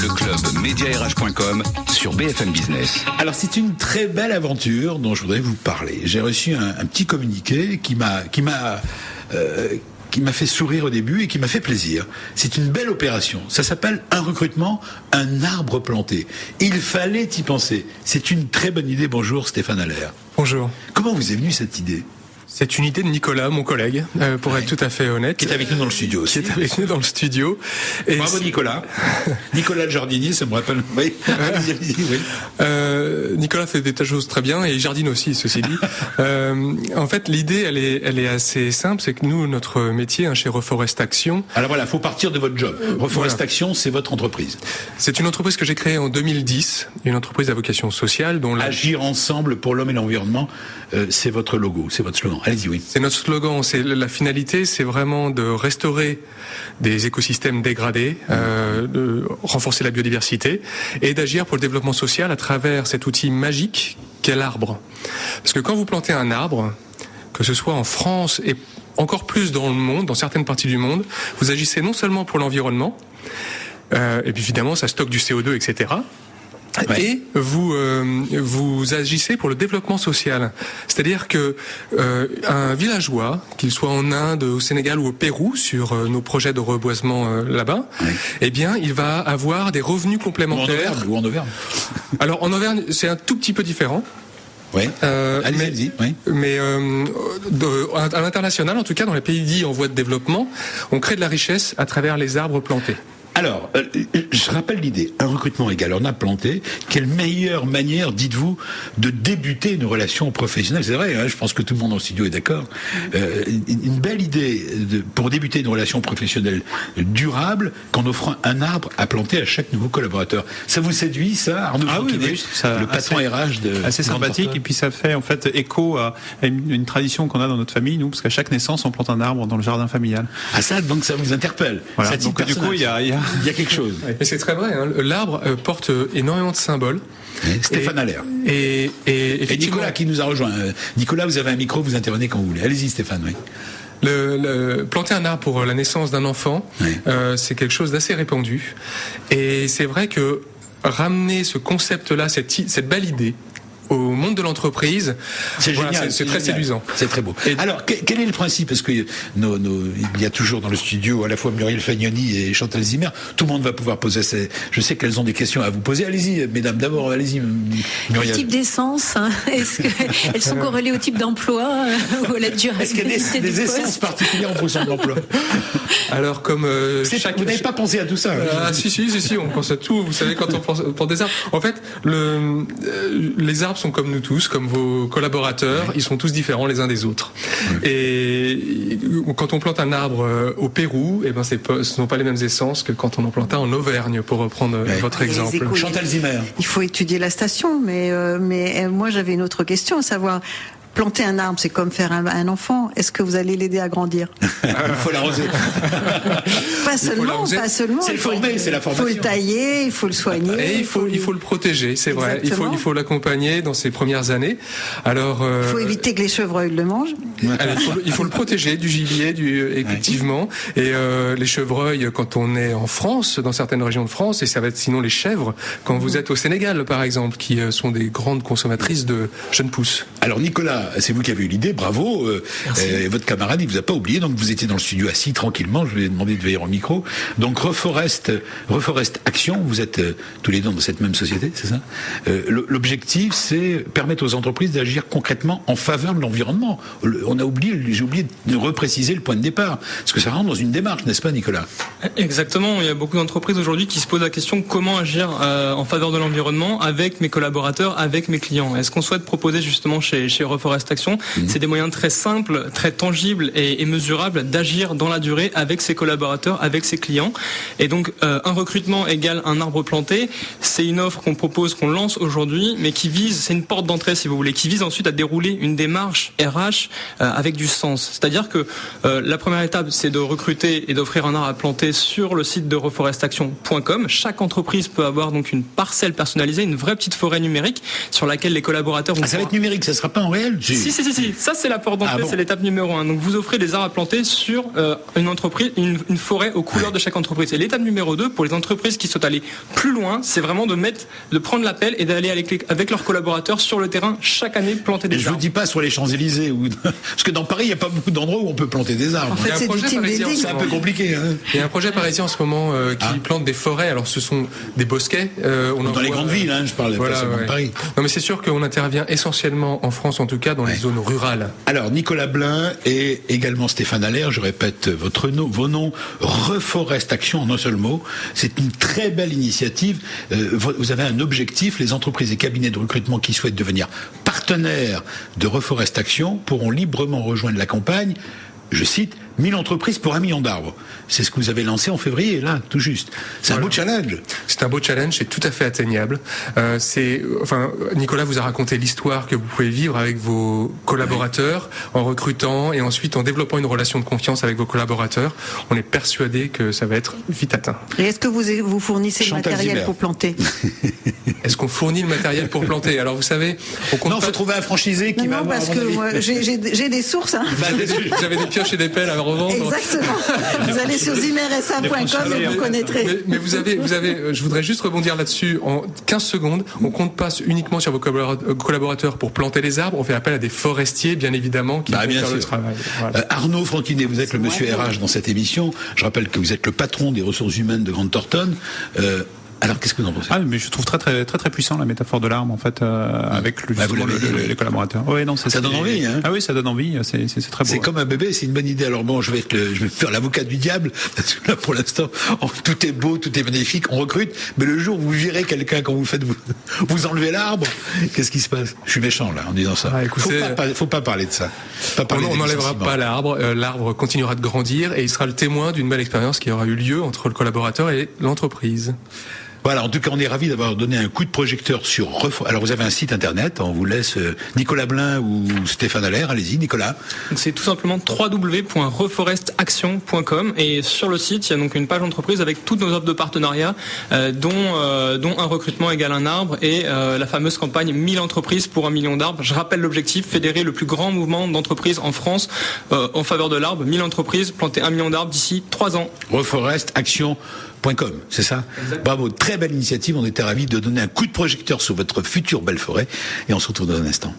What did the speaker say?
Le club mediarh.com sur BFM Business. Alors c'est une très belle aventure dont je voudrais vous parler. J'ai reçu un petit communiqué qui m'a fait sourire au début et qui m'a fait plaisir. C'est une belle opération. Ça s'appelle un recrutement, un arbre planté. Il fallait y penser. C'est une très bonne idée. Bonjour Stéphane Allaire. Bonjour. Comment vous est venue cette idée ? C'est une idée de Nicolas, mon collègue, pour être tout à fait honnête. Qui est avec nous dans le studio aussi. Qui est avec nous dans le studio. Et bravo Nicolas. Nicolas le jardinier, ça me rappelle. Oui. Oui. Nicolas fait des tas de choses très bien et il jardine aussi, ceci dit. En fait, l'idée, elle est assez simple. C'est que nous, notre métier, chez Reforest Action. Alors voilà, faut partir de votre job. Reforest Action, c'est votre entreprise. C'est une entreprise que j'ai créée en 2010, une entreprise à vocation sociale dont Agir ensemble pour l'homme et l'environnement, c'est votre logo, c'est votre slogan. Allez-y, oui. C'est notre slogan. C'est la finalité, c'est vraiment de restaurer des écosystèmes dégradés, de renforcer la biodiversité et d'agir pour le développement social à travers cet outil magique qu'est l'arbre. Parce que quand vous plantez un arbre, que ce soit en France et encore plus dans le monde, dans certaines parties du monde, vous agissez non seulement pour l'environnement, et puis évidemment ça stocke du CO2, etc. Ouais. Et vous agissez pour le développement social. C'est-à-dire que un villageois, qu'il soit en Inde, au Sénégal ou au Pérou, sur nos projets de reboisement là-bas, oui. Eh bien, il va avoir des revenus complémentaires. Ou en Auvergne. Alors en Auvergne, c'est un tout petit peu différent. Oui. Allez-y. Oui. Mais à l'international, en tout cas dans les pays dits en voie de développement, on crée de la richesse à travers les arbres plantés. Alors, je rappelle l'idée, un recrutement égal un arbre planté. Quelle meilleure manière, dites-vous, de débuter une relation professionnelle ? C'est vrai, je pense que tout le monde dans le studio est d'accord. Une belle idée pour débuter une relation professionnelle durable qu'en offrant un arbre à planter à chaque nouveau collaborateur. Ça vous séduit, ça, Arnaud Franquinet, oui, ça, le patron RH de... Assez sympathique, et puis ça fait en fait écho à une tradition qu'on a dans notre famille, nous, parce qu'à chaque naissance, on plante un arbre dans le jardin familial. Ah ça, donc ça vous interpelle. Voilà. Ça donc du coup, il y a quelque chose. Et c'est très vrai, l'arbre porte énormément de symboles. Stéphane Allaire. Et Nicolas qui nous a rejoint. Nicolas, vous avez un micro, vous intervenez quand vous voulez. Allez-y Stéphane, oui. Planter un arbre pour la naissance d'un enfant, c'est quelque chose d'assez répandu. Et c'est vrai que ramener ce concept-là, cette belle idée, au monde de l'entreprise, c'est génial, c'est très séduisant. C'est très beau. Alors, quel est le principe ? Parce que il y a toujours dans le studio à la fois Muriel Fagnoni et Chantal Zimmer. Tout le monde va pouvoir poser je sais qu'elles ont des questions à vous poser. Allez-y, mesdames. D'abord, allez-y, Muriel. Le type d'essence, est-ce qu'elles sont corrélées au type d'emploi ou à la durée ? Est-ce qu'il y a des essences particulières en fonction de l'emploi ? Alors, comme vous n'avez pas pensé à tout ça. Si, on pense à tout. Vous savez, quand on pense des arbres. En fait, les arbres sont comme nous tous, comme vos collaborateurs, ils sont tous différents les uns des autres. Et quand on plante un arbre au Pérou, ce ne sont pas les mêmes essences que quand on en plante un en Auvergne, pour reprendre votre exemple. Chantal Zimmer. Il faut étudier la station, mais moi j'avais une autre question, à savoir... Planter un arbre, c'est comme faire un enfant. Est-ce que vous allez l'aider à grandir ? Il faut l'arroser. Pas seulement. C'est le former, c'est la formation. Il faut le tailler, il faut le soigner. Et il faut le protéger, c'est vrai. Il faut l'accompagner dans ses premières années. Alors, il faut éviter que les chevreuils le mangent. Il faut le protéger du gibier, effectivement. Et les chevreuils, quand on est en France, dans certaines régions de France, et ça va être sinon les chèvres, quand vous êtes au Sénégal, par exemple, qui sont des grandes consommatrices de jeunes pousses. Alors Nicolas, c'est vous qui avez eu l'idée, bravo. Votre camarade, il vous a pas oublié, donc vous étiez dans le studio assis tranquillement. Je lui ai demandé de veiller au micro. Donc Reforest Action, vous êtes tous les deux dans cette même société, c'est ça ? L'objectif, c'est permettre aux entreprises d'agir concrètement en faveur de l'environnement. J'ai oublié de repréciser le point de départ, parce que ça rentre dans une démarche, n'est-ce pas, Nicolas ? Exactement. Il y a beaucoup d'entreprises aujourd'hui qui se posent la question comment agir en faveur de l'environnement avec mes collaborateurs, avec mes clients. Est-ce qu'on souhaite proposer justement chez Reforest Action, c'est des moyens très simples, très tangibles et mesurables d'agir dans la durée avec ses collaborateurs, avec ses clients. Et donc, un recrutement égale un arbre planté, c'est une offre qu'on propose, qu'on lance aujourd'hui, mais qui vise, c'est une porte d'entrée si vous voulez, qui vise ensuite à dérouler une démarche RH avec du sens. C'est-à-dire que la première étape, c'est de recruter et d'offrir un arbre à planter sur le site de reforestaction.com. Chaque entreprise peut avoir donc une parcelle personnalisée, une vraie petite forêt numérique sur laquelle les collaborateurs vont ça va être numérique, ça sera sera pas en réel. Si. Ça, c'est la porte d'entrée, Ah bon. c'est l'étape numéro 1. Donc, vous offrez des arbres à planter sur une entreprise, une forêt aux couleurs de chaque entreprise. Et l'étape numéro 2, pour les entreprises qui souhaitent aller plus loin, c'est vraiment de prendre l'appel et d'aller avec leurs collaborateurs sur le terrain chaque année planter Et des je vous arbres. dis pas sur les Champs-Élysées parce que dans Paris, il n'y a pas beaucoup d'endroits où on peut planter des arbres. En fait, Il y a un c'est du projet team parisien, building. C'est un peu compliqué. Hein. Il y a un projet parisien en ce moment qui plante des forêts. Alors ce sont des bosquets. On en Dans les voit, grandes villes, hein, je parle pas seulement de ouais. Paris. Non, mais c'est sûr qu'on intervient essentiellement en France, en tout cas, dans les zones rurales. Alors, Nicolas Blain et également Stéphane Allaire, je répète vos noms, Reforest Action en un seul mot. C'est une très belle initiative. Vous avez un objectif, les entreprises et cabinets de recrutement qui souhaitent devenir partenaires de Reforest Action pourront librement rejoindre la campagne. Je cite, 1000 entreprises pour 1 million d'arbres. C'est ce que vous avez lancé en février, là, tout juste. C'est un beau challenge. C'est un beau challenge, c'est tout à fait atteignable. Nicolas vous a raconté l'histoire que vous pouvez vivre avec vos collaborateurs en recrutant et ensuite en développant une relation de confiance avec vos collaborateurs. On est persuadé que ça va être vite atteint. Et est-ce que vous fournissez le Chantal matériel Zimmer. pour planter? Est-ce qu'on fournit le matériel pour planter? Alors vous savez, on compte Non, il pas... faut trouver un franchisé qui va Non, avoir, parce à mon que avis. moi, j'ai des sources. Hein. Vous avez des pioches et des pelles à revendre. Exactement. Vous allez sur zimmersa.com et vous connaîtrez. Mais vous avez, je voudrais juste rebondir là-dessus en 15 secondes. On compte pas uniquement sur vos collaborateurs pour planter les arbres. On fait appel à des forestiers, bien évidemment, qui vont bien faire le sûr. travail. Voilà. Arnaud Franquinet, vous êtes le monsieur RH dans cette émission. Je rappelle que vous êtes le patron des ressources humaines de Grande Thornton. Alors, qu'est-ce que vous en pensez? Ah, mais je trouve très puissant la métaphore de l'arbre en fait avec vous l'avez dit, les collaborateurs. Ouais, non, Ça donne envie, hein. Ah oui, ça donne envie. C'est très beau. C'est comme un bébé, c'est une bonne idée. Alors bon, je vais faire l'avocat du diable, parce que là, pour l'instant, tout est beau, tout est magnifique, on recrute, mais le jour où vous virez quelqu'un, quand vous faites, vous enlevez l'arbre, qu'est-ce qui se passe? Je suis méchant, là, en disant ça. Ah, écoutez, faut pas parler de ça. On n'enlèvera pas l'arbre. L'arbre continuera de grandir et il sera le témoin d'une belle expérience qui aura eu lieu entre le collaborateur et l'entreprise. Voilà, en tout cas, on est ravis d'avoir donné un coup de projecteur sur Alors, vous avez un site internet, on vous laisse Nicolas Blain ou Stéphane Allaire, allez-y, Nicolas. Donc, c'est tout simplement www.reforestaction.com et sur le site, il y a donc une page entreprise avec toutes nos offres de partenariat, dont un recrutement égale un arbre et la fameuse campagne 1000 entreprises pour 1 million d'arbres. Je rappelle l'objectif, fédérer le plus grand mouvement d'entreprises en France en faveur de l'arbre. 1000 entreprises, planter 1 million d'arbres d'ici 3 ans. Reforestaction.com, c'est ça? Bravo, très belle initiative, on était ravis de donner un coup de projecteur sur votre future belle forêt et on se retrouve dans un instant.